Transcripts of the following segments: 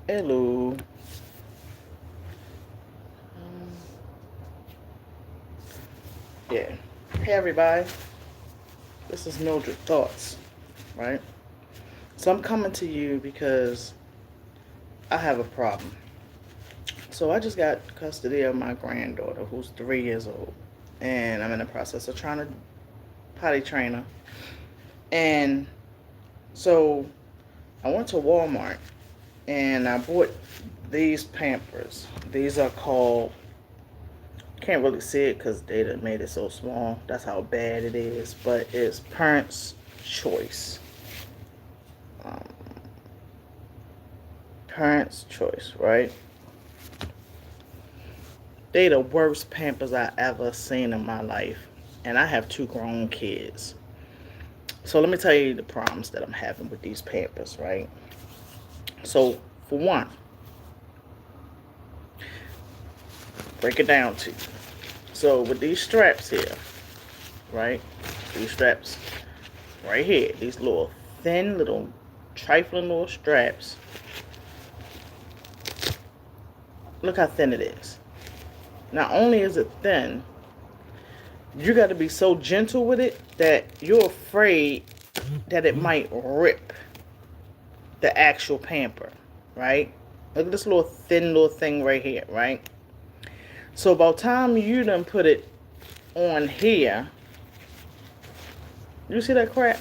Hello. Yeah. Hey everybody. This is Mildred Thoughts, right? So I'm coming to you because I have a problem. So I just got custody of my granddaughter who's 3 years old. And I'm in the process of trying to potty train her. And so I went to Walmart and I bought these Pampers. These are called, can't really see it because they done made it so small. That's how bad it is. But it's Parents Choice. Um, Parents Choice, right? They the worst Pampers I ever seen in my life. And I have two grown kids. So let me tell you the problems that I'm having with these Pampers, right? So for one, break it down to you. So with these straps here, right? These straps right here, these little thin little trifling little straps. Look how thin it is. Not only is it thin, you got to be so gentle with it that you're afraid that it might rip the actual pamper, right? Look at this little thin little thing right here, right? So by the time you done put it on here, you see that crap?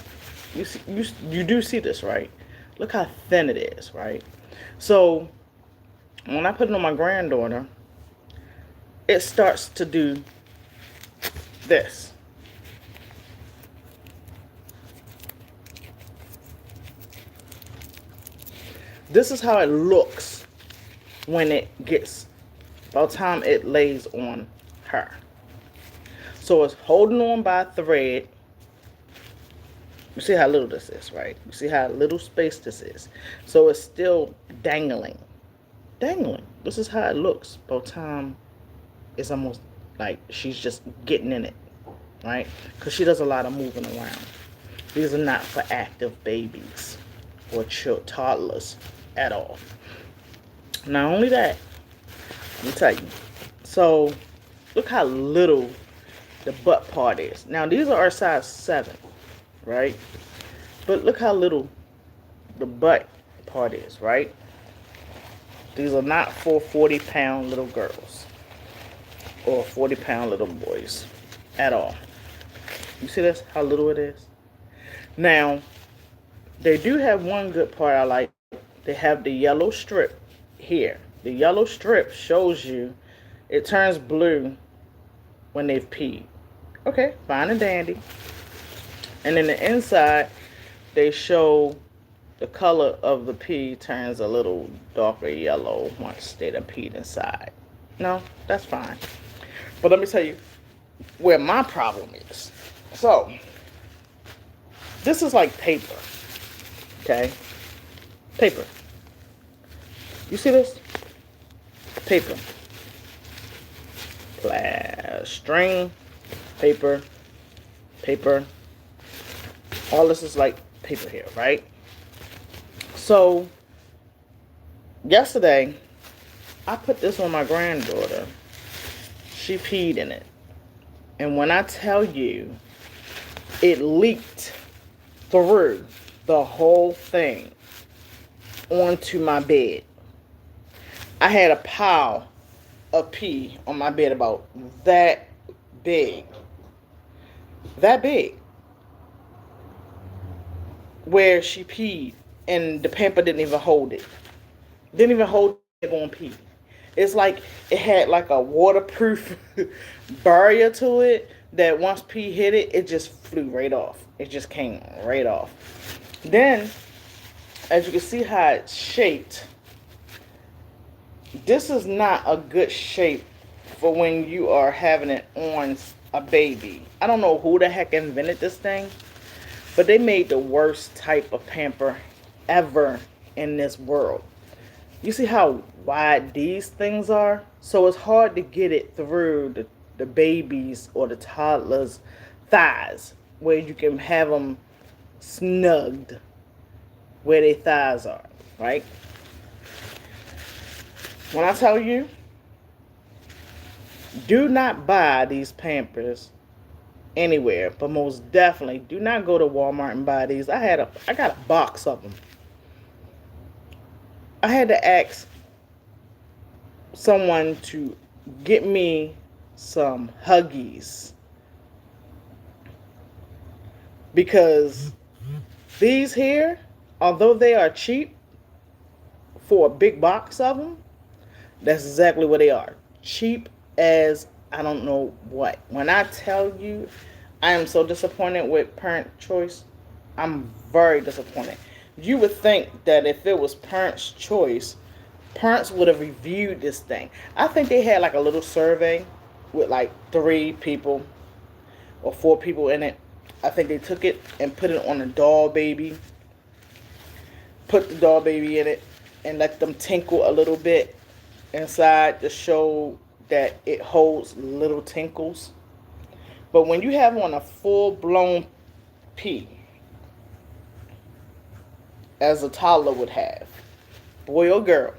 You do see this, right? Look how thin it is, right? So when I put it on my granddaughter, it starts to do this. This is how it looks when it gets, by the time it lays on her. So it's holding on by a thread. You see how little this is, right? You see how little space this is. So it's still dangling. Dangling. This is how it looks by the time it's almost like she's just getting in it, right? Because she does a lot of moving around. These are not for active babies or toddlers at all. Not only that, let me tell you. So look how little the butt part is. Now these are our size 7, right? But look how little the butt part is, right? These are not for 40-pound little girls or 40-pound little boys at all. You see this? How little it is? Now, they do have one good part I like. They have the yellow strip here. The yellow strip shows you it turns blue when they've peed. Okay, fine and dandy. And then the inside, they show the color of the pee turns a little darker yellow once they done peed inside. No, that's fine. But let me tell you where my problem is. So, this is like paper. Okay? Paper. You see this? Paper. String, paper, paper. All this is like paper here, right? So, yesterday, I put this on my granddaughter. She peed in it. And when I tell you, it leaked through the whole thing onto my bed. I had a pile of pee on my bed about that big. That big. Where she peed and the pamper didn't even hold it. Didn't even hold it on pee. It's like it had like a waterproof barrier to it that once pee hit it, it just flew right off. It just came right off. Then, as you can see how it's shaped, this is not a good shape for when you are having it on a baby. I don't know who the heck invented this thing, but they made the worst type of pamper ever in this world. You see how wide these things are? So it's hard to get it through the babies or the toddlers' thighs where you can have them snugged where their thighs are, right? When I tell you, do not buy these Pampers anywhere, but most definitely do not go to Walmart and buy these. I got a box of them. I had to ask someone to get me some Huggies because these here, although they are cheap for a big box of them, that's exactly what they are. Cheap as I don't know what. When I tell you, I am so disappointed with Parent Choice. I'm very disappointed. You would think that if it was Parents Choice, parents would have reviewed this thing. I think they had like a little survey with like 3 people or 4 people in it. I think they took it and put it on a doll baby, put the doll baby in it, and let them tinkle a little bit inside to show that it holds little tinkles. But when you have on a full blown pee, as a toddler would have, boy or girl,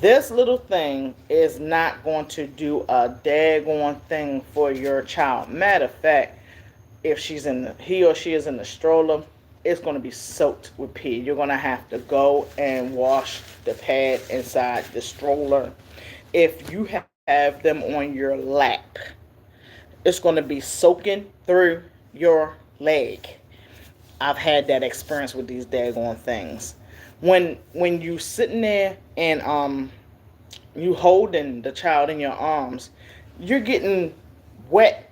this little thing is not going to do a daggone thing for your child. Matter of fact, if he or she is in the stroller, it's going to be soaked with pee. You're going to have to go and wash the pad inside the stroller. If you have them on your lap, it's going to be soaking through your leg. I've had that experience with these daggone things. When you sitting there and you holding the child in your arms, you're getting wet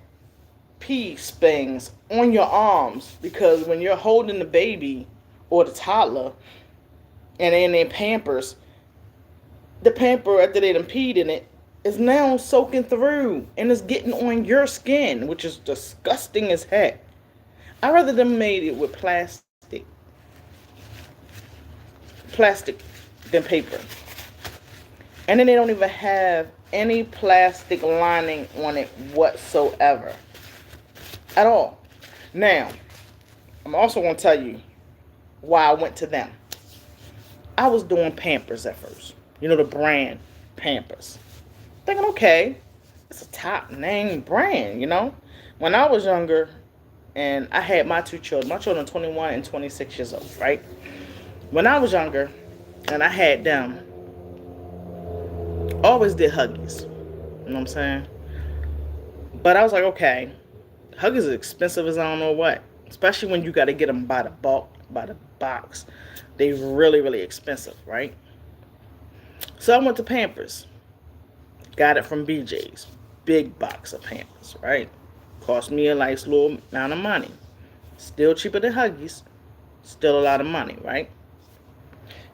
pee stains on your arms because when you're holding the baby or the toddler and in their Pampers, the pamper after they done peed in it is now soaking through and it's getting on your skin, which is disgusting as heck. I rather them made it with plastic than paper. And then they don't even have any plastic lining on it whatsoever. At all. Now, I'm also going to tell you why I went to them. I was doing Pampers at first. You know, the brand Pampers. Thinking, okay, it's a top name brand, you know. When I was younger and I had my children 21 and 26 years old, right? When I was younger and I had them, always did Huggies. You know what I'm saying? But I was like, okay, Huggies is expensive as I don't know what. Especially when you got to get them by the bulk, by the box. They really, really expensive, right? So I went to Pampers. Got it from BJ's. Big box of Pampers, right? Cost me a nice little amount of money. Still cheaper than Huggies. Still a lot of money, right?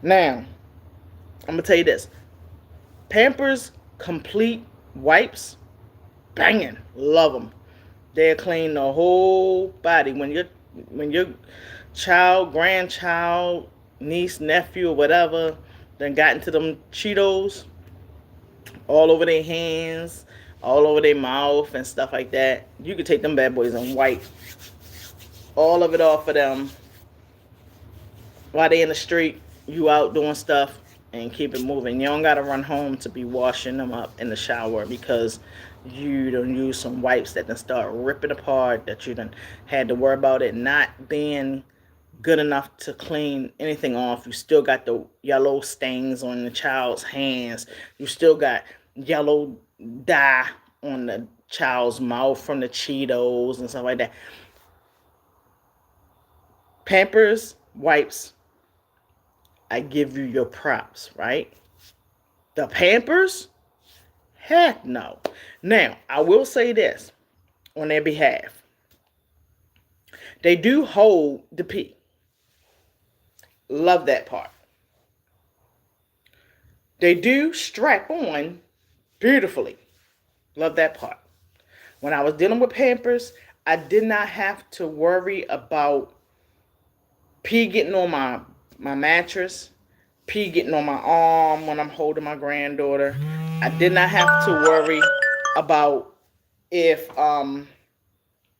Now, I'm going to tell you this. Pampers Complete Wipes, banging. Love them. They'll clean the whole body. When your child, grandchild, niece, nephew, or whatever, then got into them Cheetos all over their hands, all over their mouth and stuff like that, you can take them bad boys and wipe all of it off of them while they in the street, you out doing stuff, and keep it moving. You don't gotta run home to be washing them up in the shower because you don't use some wipes that then start ripping apart, that you done had to worry about it not being good enough to clean anything off. You still got the yellow stains on the child's hands. You still got yellow dye on the child's mouth from the Cheetos and stuff like that. Pampers wipes, I give you your props, right? The Pampers? Heck no. Now, I will say this on their behalf. They do hold the pee. Love that part. They do strap on beautifully. Love that part. When I was dealing with Pampers, I did not have to worry about pee getting on my mattress, pee getting on my arm when I'm holding my granddaughter. I did not have to worry about if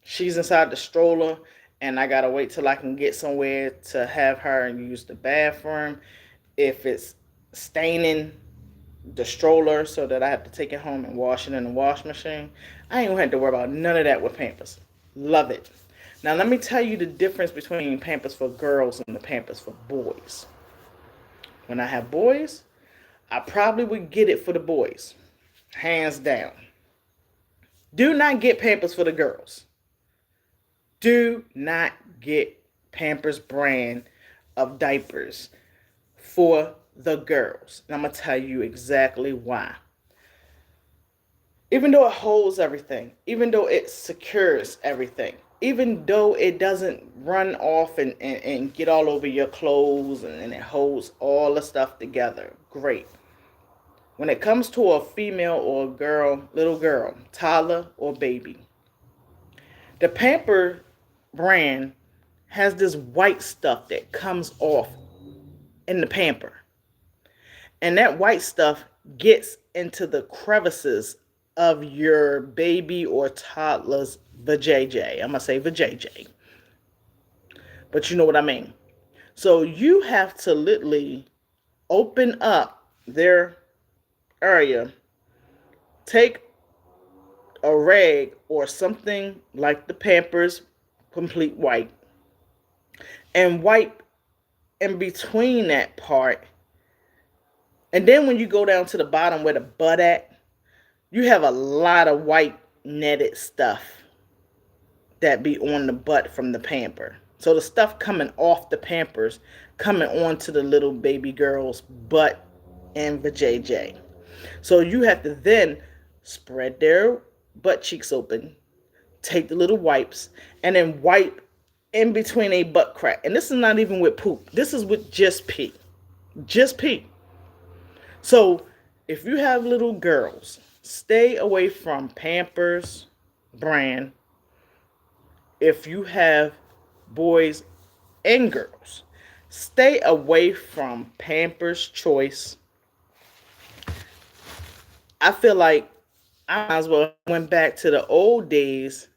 she's inside the stroller and I gotta wait till I can get somewhere to have her and use the bathroom. If it's staining the stroller so that I have to take it home and wash it in the wash machine. I ain't gonna have to worry about none of that with Pampers. Love it. Now let me tell you the difference between Pampers for girls and the Pampers for boys. When I have boys, I probably would get it for the boys. Hands down. Do not get Pampers for the girls. Do not get Pampers brand of diapers for the girls. And I'm going to tell you exactly why. Even though it holds everything, even though it secures everything, even though it doesn't run off and get all over your clothes and it holds all the stuff together, great. When it comes to a female or a girl, little girl, toddler or baby, the Pamper brand has this white stuff that comes off in the Pamper. And that white stuff gets into the crevices of your baby or toddler's vajayjay. I'm going to say vajayjay. But you know what I mean. So you have to literally open up their area, take a rag or something like the Pampers Complete White, and wipe in between that part. And then when you go down to the bottom where the butt at, you have a lot of white netted stuff that be on the butt from the Pamper. So the stuff coming off the Pampers coming onto the little baby girl's butt and vajayjay. So you have to then spread their butt cheeks open, take the little wipes, and then wipe in between a butt crack. And this is not even with poop. This is with just pee. Just pee. So if you have little girls, stay away from Pampers brand. If you have boys and girls, stay away from Pampers Choice. I feel like I might as well went back to the old days.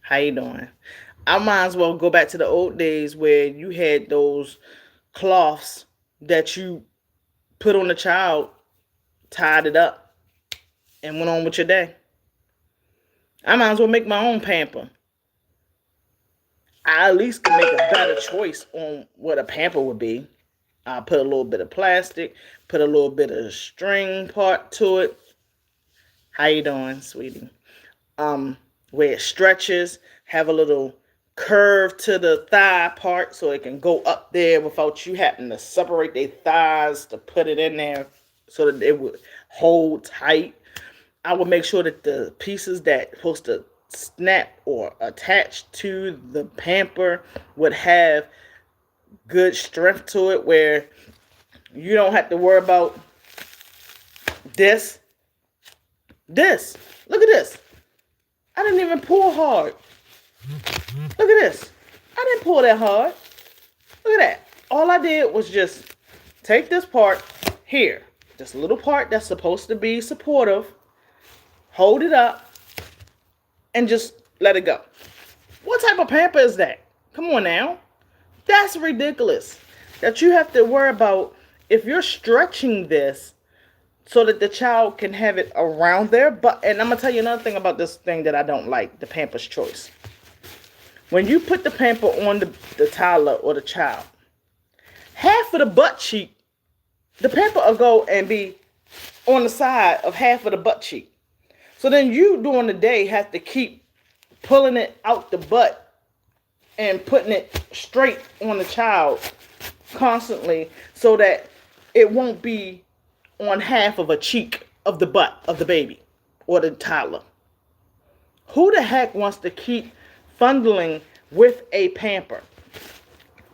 How you doing? I might as well go back to the old days where you had those cloths that you put on the child, tied it up, and went on with your day. I might as well make my own Pamper. I at least can make a better choice on what a Pamper would be. I put a little bit of plastic, put a little bit of string part to it. How you doing, sweetie? Where it stretches, have a little curve to the thigh part so it can go up there without you having to separate their thighs to put it in there so that it would hold tight. I would make sure that the pieces that are supposed to snap or attach to the Pamper would have good strength to it where you don't have to worry about this. Look at this. I didn't even pull hard. Look at this. I didn't pull that hard. Look at that. All I did was just take this part here, this little part that's supposed to be supportive, hold it up, and just let it go. What type of Pamper is that? Come on now. That's ridiculous. That you have to worry about if you're stretching this so that the child can have it around their butt. And I'm going to tell you another thing about this thing that I don't like, the Pamper's Choice. When you put the Pamper on the toddler or the child, half of the butt cheek, the Pamper will go and be on the side of half of the butt cheek. So then you, during the day, have to keep pulling it out the butt and putting it straight on the child constantly so that it won't be on half of a cheek of the butt of the baby or the toddler. Who the heck wants to keep fondling with a Pamper?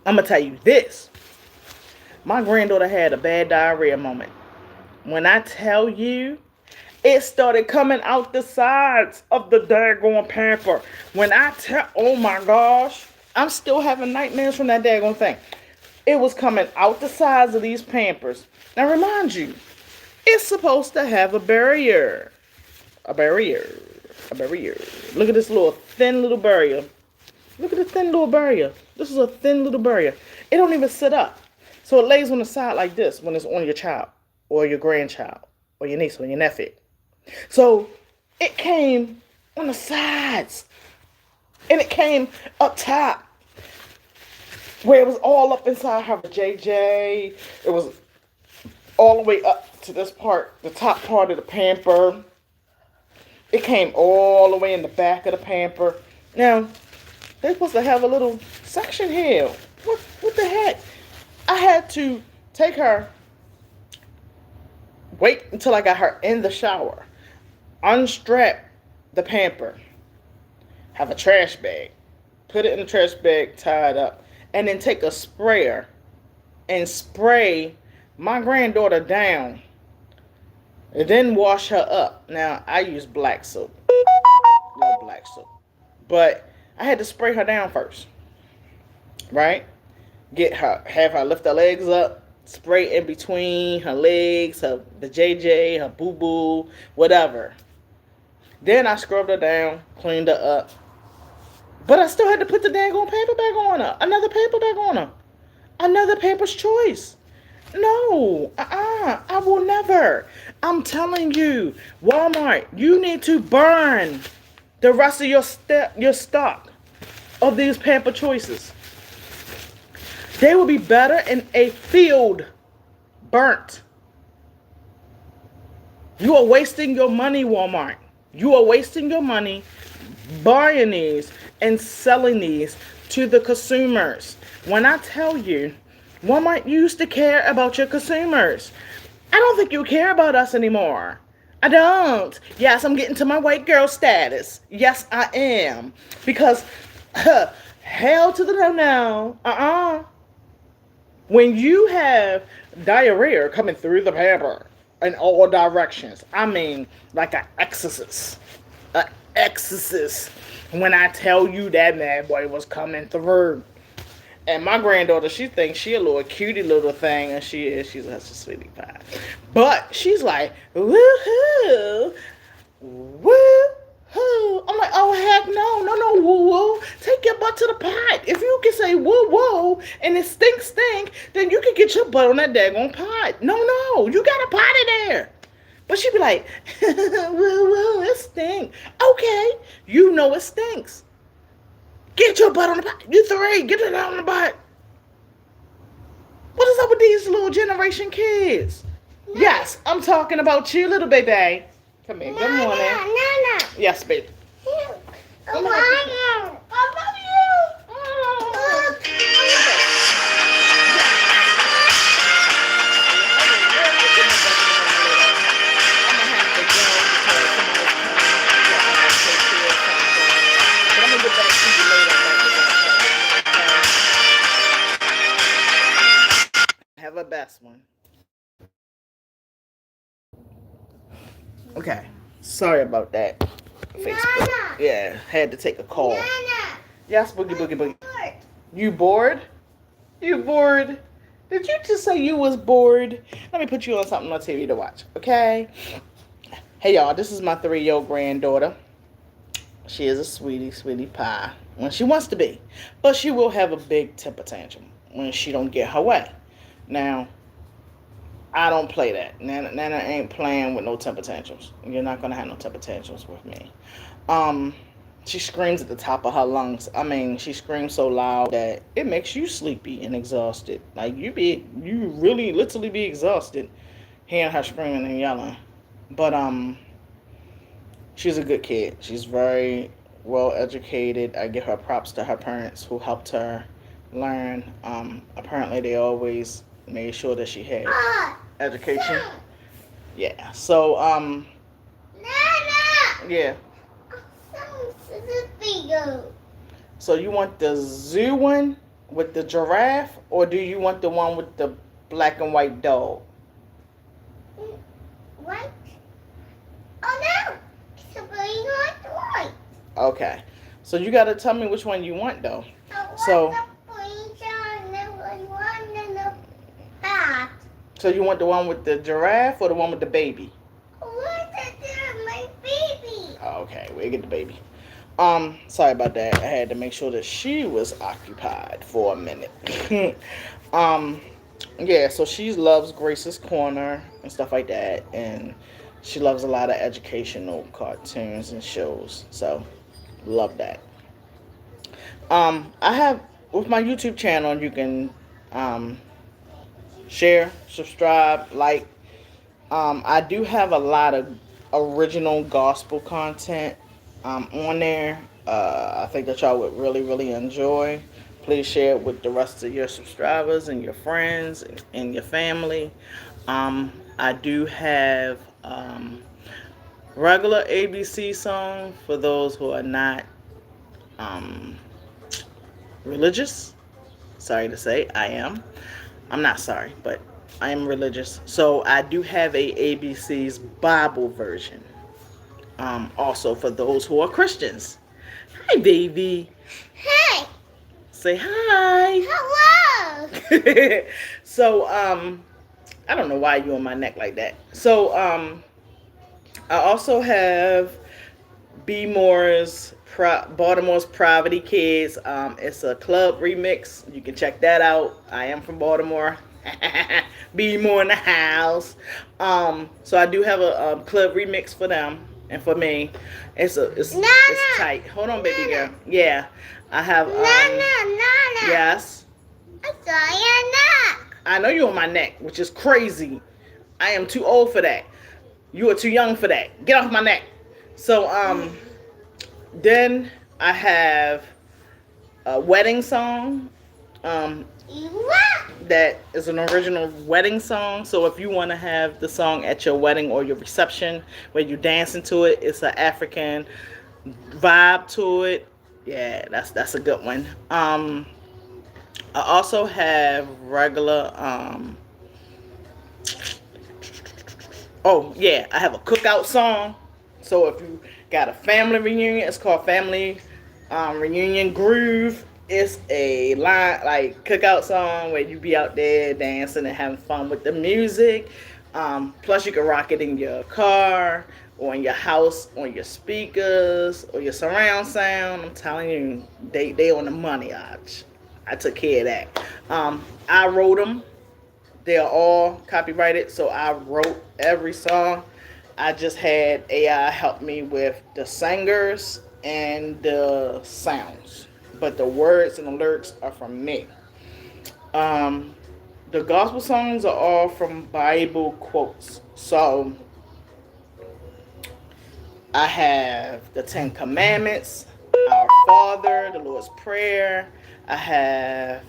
I'm going to tell you this. My granddaughter had a bad diarrhea moment. When I tell you, it started coming out the sides of the daggone Pamper. Oh my gosh, I'm still having nightmares from that daggone thing. It was coming out the sides of these Pampers. Now remind you, it's supposed to have a barrier. A barrier. Look at this little thin little barrier. Look at the thin little barrier. This is a thin little barrier. It don't even sit up. So it lays on the side like this when it's on your child or your grandchild or your niece or your nephew. So it came on the sides and it came up top where it was all up inside her JJ. It was all the way up to this part, the top part of the pamper. It came all the way in the back of the pamper. Now, they're supposed to have a little section here. What the heck? I had to take her, wait until I got her in the shower, unstrap the pamper, have a trash bag, put it in the trash bag, tie it up, and then take a sprayer and spray my granddaughter down and then wash her up. Now, I use black soap. Love black soap. But I had to spray her down first. Right? Have her lift her legs up, spray in between her legs, the JJ, her boo boo, whatever. Then I scrubbed her down, cleaned her up. But I still had to put the daggone paper bag on her. Another paper bag on her. Another Parents Choice. No, I will never. I'm telling you, Walmart, you need to burn the rest of your stock of these Parents Choices. They will be better in a field burnt. You are wasting your money, Walmart. You are wasting your money buying these and selling these to the consumers. When I tell you, Walmart used to care about your consumers. I don't think you care about us anymore. I don't. Yes, I'm getting to my white girl status. Yes, I am. Because, hell to the no. When you have diarrhea coming through the pamper in all directions, I mean, like an exorcist. An exorcist. When I tell you that bad boy was coming through. And my granddaughter, she thinks she a little cutie little thing, and she is. She's such a sweetie pie. But she's like, woohoo, woohoo. I'm like, oh, heck no, woo-woo. Take your butt to the pot. If you can say woo-woo and it stink, then you can get your butt on that daggone pot. No, you got a potty there. But she'd be like, woo-woo, it stink. Okay, you know it stinks. Get your butt on the pot. You three, get it on the butt. What is up with these little generation kids? No. Yes, I'm talking about you, little baby. Come here. Good morning. No. Yes, baby. I love you. I'm gonna get back to you later. Have a best one. Okay. Sorry about that. Facebook. Nana. Yeah, had to take a call. Nana. Yes, boogie. You bored? You bored? Did you just say you was bored? Let me put you on something on TV to watch, okay? Hey, y'all, this is my 3-year-old granddaughter. She is a sweetie pie when she wants to be. But she will have a big temper tantrum when she don't get her way. Now, I don't play that. Nana ain't playing with no temper tantrums. You're not going to have no temper tantrums with me. She screams at the top of her lungs. I mean, she screams so loud that it makes you sleepy and exhausted. Like, you really literally be exhausted hearing her screaming and yelling. But, she's a good kid. She's very well educated. I give her props to her parents who helped her learn. Apparently they always made sure that she had education. Yeah. So, Nana! Yeah. So you want the zoo one with the giraffe, or do you want the one with the black and white dog? White? Oh no! It's a white. Okay. So you gotta tell me which one you want though. So you want the one with the giraffe or the one with the baby? My baby. Oh, okay, we'll get the baby. Sorry about that. I had to make sure that she was occupied for a minute. Yeah, so she loves Grace's Corner and stuff like that, and she loves a lot of educational cartoons and shows. So love that. I have with my YouTube channel. You can um, share, subscribe, like. I do have a lot of original gospel content on there. I think that y'all would really, really enjoy. Please share it with the rest of your subscribers and your friends and your family. I do have regular ABC song for those who are not um, religious. Sorry to say, I am. I'm not sorry, but I am religious. So I do have a ABC's Bible version. Also for those who are Christians. Hi, baby. Hey. Say hi. Hello. So I don't know why you on my neck like that. So I also have B Moore's Baltimore's Poverty Kids. It's a club remix. You can check that out. I am from Baltimore. Be more in the house. So I do have a club remix for them and for me. It's Nana. tight. Hold on, baby Nana. girl. Yeah, I have Nana. Nana. yes. I saw your neck. I know you're on my neck, which is crazy. I am too old for that. You are too young for that. Get off my neck. So then I have a wedding song. That is an original wedding song. So if you want to have the song at your wedding or your reception where you dancing to it, it's an African vibe to it. Yeah, that's a good one. I also have regular oh yeah, I have a cookout song. So if you got a family reunion, it's called Family Reunion Groove. It's a line like cookout song where you be out there dancing and having fun with the music. Plus, you can rock it in your car or in your house on your speakers or your surround sound. I'm telling you, they on the money. I took care of that. I wrote them. They are all copyrighted, so I wrote every song. I just had AI help me with the singers and the sounds, but the words and the lyrics are from me. Um, the gospel songs are all from Bible quotes. So I have the Ten Commandments, Our Father, the Lord's Prayer. I have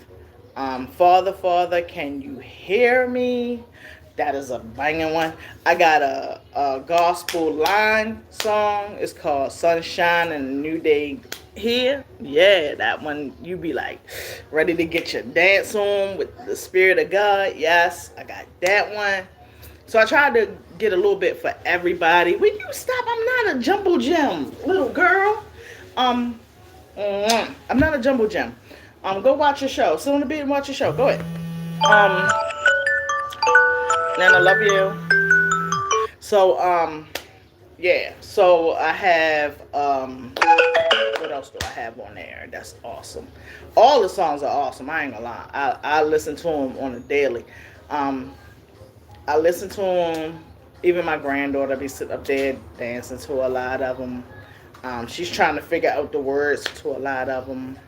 Father, Father, Can You Hear Me? That is a banging one. I got a gospel line song. It's called Sunshine and a New Day Here. Yeah, that one you be like ready to get your dance on with the Spirit of God. Yes, I got that one. So I tried to get a little bit for everybody. Will you stop? I'm not a jumbo gem, little girl. Um, I'm not a jumbo gem. Go watch your show. Sit on the bed and watch your show. Go ahead. Um, Nana, love you. So yeah. So I have what else do I have on there? That's awesome. All the songs are awesome. I ain't gonna lie. I listen to them on a daily. Um, I listen to them. Even my granddaughter be sitting up there dancing to a lot of them. She's trying to figure out the words to a lot of them.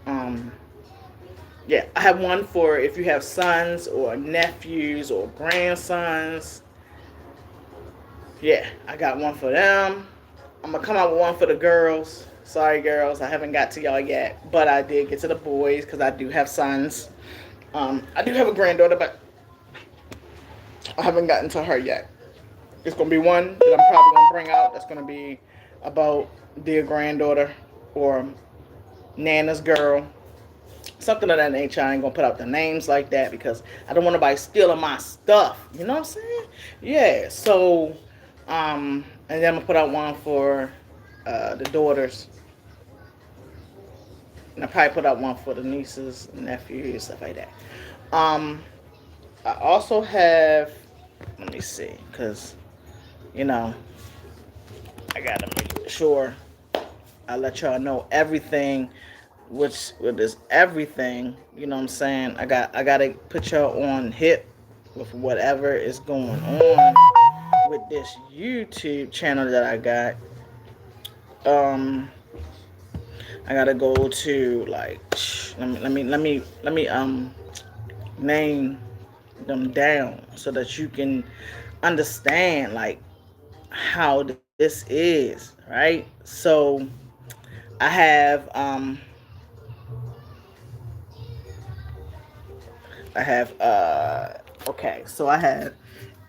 Um, yeah, I have one for if you have sons or nephews or grandsons. Yeah, I got one for them. I'm gonna come out with one for the girls. Sorry, girls, I haven't got to y'all yet, but I did get to the boys because I do have sons. I do have a granddaughter, but I haven't gotten to her yet. It's gonna be one that I'm probably gonna bring out. That's gonna be about dear granddaughter or Nana's girl, something of that nature. I ain't gonna put out the names like that because I don't want nobody stealing my stuff. You know what I'm saying? Yeah. So, and then I'm gonna put out one for the daughters, and I probably put out one for the nieces, nephews, stuff like that. Um, I also have. Let me see, cause you know I gotta make sure I let y'all know everything which is everything. You know what I'm saying? I gotta put y'all on hip with whatever is going on with this YouTube channel that I got. Um, I gotta go to like let me name them down so that you can understand like how this is, right? So I have I have okay, so I have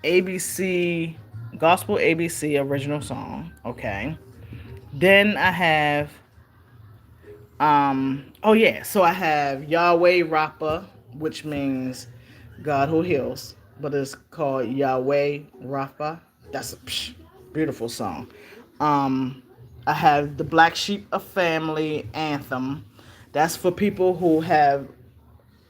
ABC Gospel ABC original song, okay. Then I have oh yeah, so I have Yahweh Rapha, which means God who heals, but it's called Yahweh Rapha. That's a beautiful song. Um I have the Black Sheep of Family anthem. That's for people who have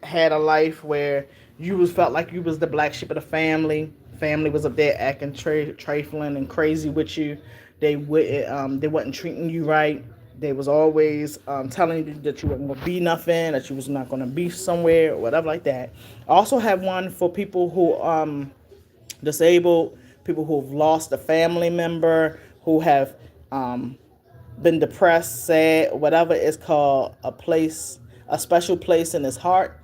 had a life where you was felt like you was the black sheep of the family. Family was up there acting trifling and crazy with you. They wasn't treating you right. They was always telling you that you weren't gonna be nothing, that you was not gonna be somewhere or whatever like that. I also have one for people who disabled, people who've lost a family member, who have um, been depressed, sad, whatever. It's called a special place in his heart.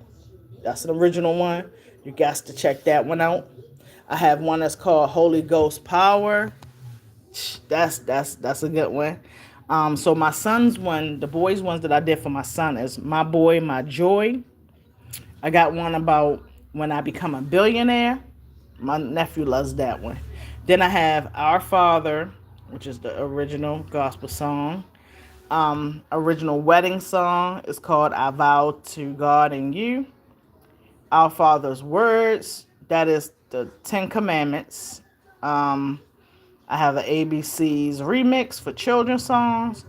That's an original one. You got to check that one out. I have one that's called Holy Ghost Power. That's a good one. So my son's one, the boys ones that I did for my son is My Boy, My Joy. I got one about when I become a billionaire. My nephew loves that one. Then I have Our Father, which is the original gospel song. Original wedding song is called I Vow to God and You. Our Father's Words, that is the Ten Commandments. Um, I have an ABC's remix for children's songs.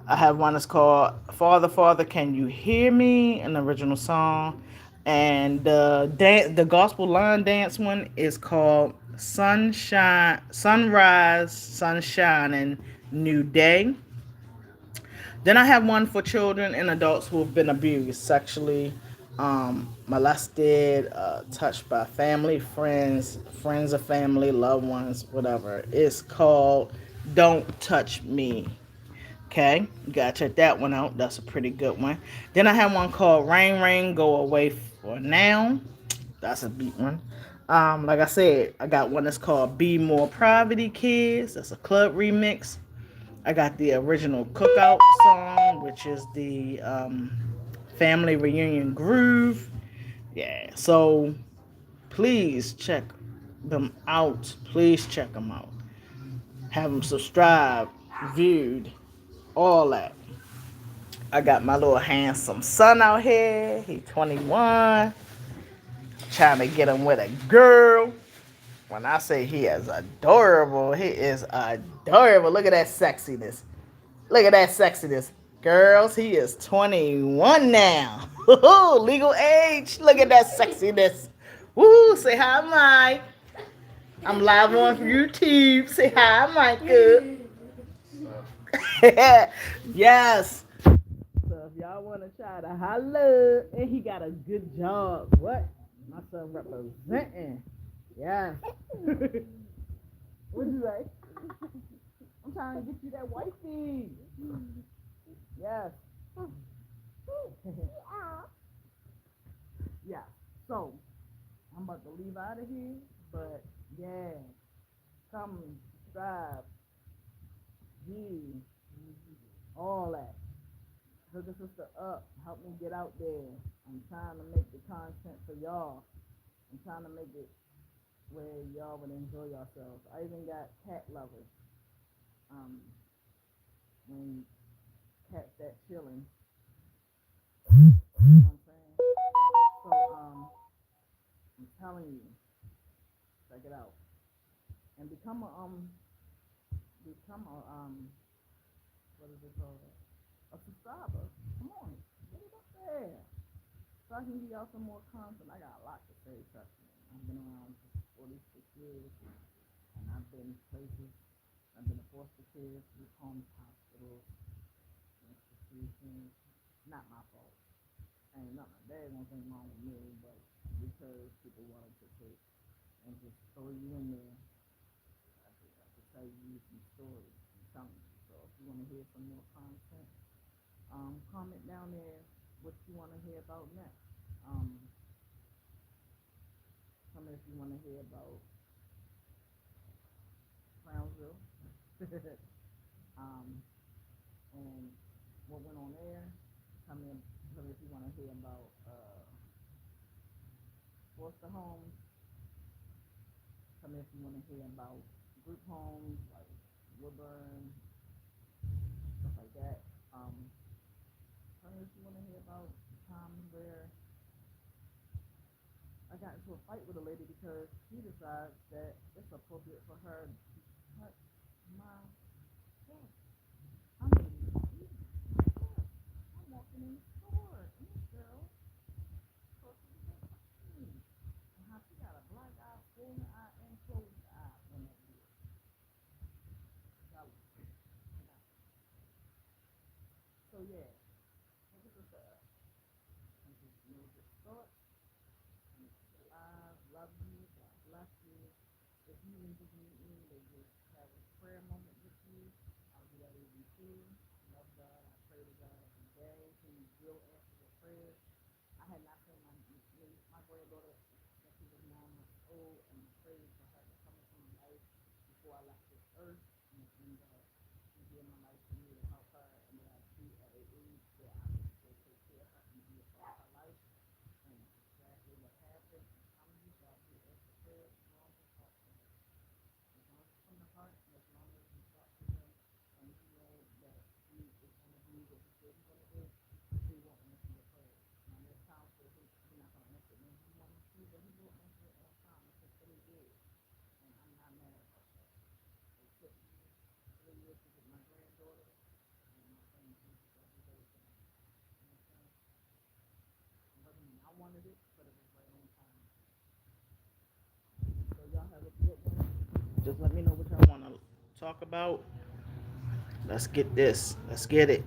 I have one that's called Father, Father, Can You Hear Me? An original song. And the gospel line dance one is called Sunshine, Sunrise, Sunshine, and New Day. Then I have one for children and adults who have been abused, sexually molested, touched by family, friends of family, loved ones, whatever. It's called Don't Touch Me. Okay, you gotta check that one out. That's a pretty good one. Then I have one called Rain Rain Go Away for Now. That's a beat one. Like I said, I got one that's called Be More Poverty Kids. That's a club remix. I got the original Cookout song, which is the Family Reunion Groove. Yeah, so please check them out. Please check them out. Have them subscribed, viewed, all that. I got my little handsome son out here. He 21. Trying to get him with a girl. When I say he is adorable, he is adorable. Look at that sexiness. Look at that sexiness. Girls, he is 21 now. Legal age. Look at that sexiness. Woo, say hi, Mike. I'm live on YouTube. Say hi, Micah. Yes. So if y'all want to try to holla, and he got a good job. What? My son representing. Yeah. What'd you say? I'm trying to get you that wifey. Yes. Yeah. So I'm about to leave out of here, but yeah, come subscribe, view, all that. Hook a sister up, help me get out there. I'm trying to make the content for y'all. I'm trying to make it where y'all would enjoy yourselves. I even got cat lovers. When cats that chilling, you know what I'm saying? So I'm telling you, check it out and become a what is it called? A subscriber. Come on, get it up there. So I can give y'all some more content. I got a lot to say, trust me. I've been around for 46 years and I've been places. I've been a foster care, group homes, hospitals, institutions, not my fault. Ain't nothing. There ain't nothing wrong with me, but because people wanted to take and just throw you in there, I could tell you some stories. I'm telling you. So if you want to hear some more content, comment down there what you want to hear about next. Comment if you want to hear about Brownsville, um, and what went on there. Comment if you want to hear about foster homes. Comment if you want to hear about group homes like Woodburn, stuff like that. Comment if you want to hear about times where I got into a fight with a lady because she decides that it's appropriate for her to touch my chest. I mean, I'm walking in the store and this girl supposed to be touching me. And how she got a black eye, full eye, and closed eye when that did. That was so yeah. Look at this up. And just Mildred thoughts. And alive, love you, God bless you. If you even just meet me, they just have a prayer moment with you. I'll do that with you too. I love God. I pray to God every day. He will answer your prayers. I had not seen my granddaughter when she was 9 months old, and I prayed for her to come into my life before I left this earth, and she gave my life for me to help her, and that I see at an age that I can still take care of her and be a part of her life, and that's exactly what happened. I'm telling you, God will answer prayers as long as you talk to Him. As long as it's from the heart, and as long as you talk to Him, and you know that He is going to do what He said He's going to do, He will answer your prayers. Now, there's times where He's not going to answer it when you want Him to, but He will answer it on time. It's just what He did, and I'm not mad about that. It took me 3 years to get my granddaughter, and my friend Jesus every day for me. You know what I'm saying? It wasn't when I wanted it, but it was right on time. So y'all have a good one. Just let me know what y'all want to talk about. Let's get this. Let's get it.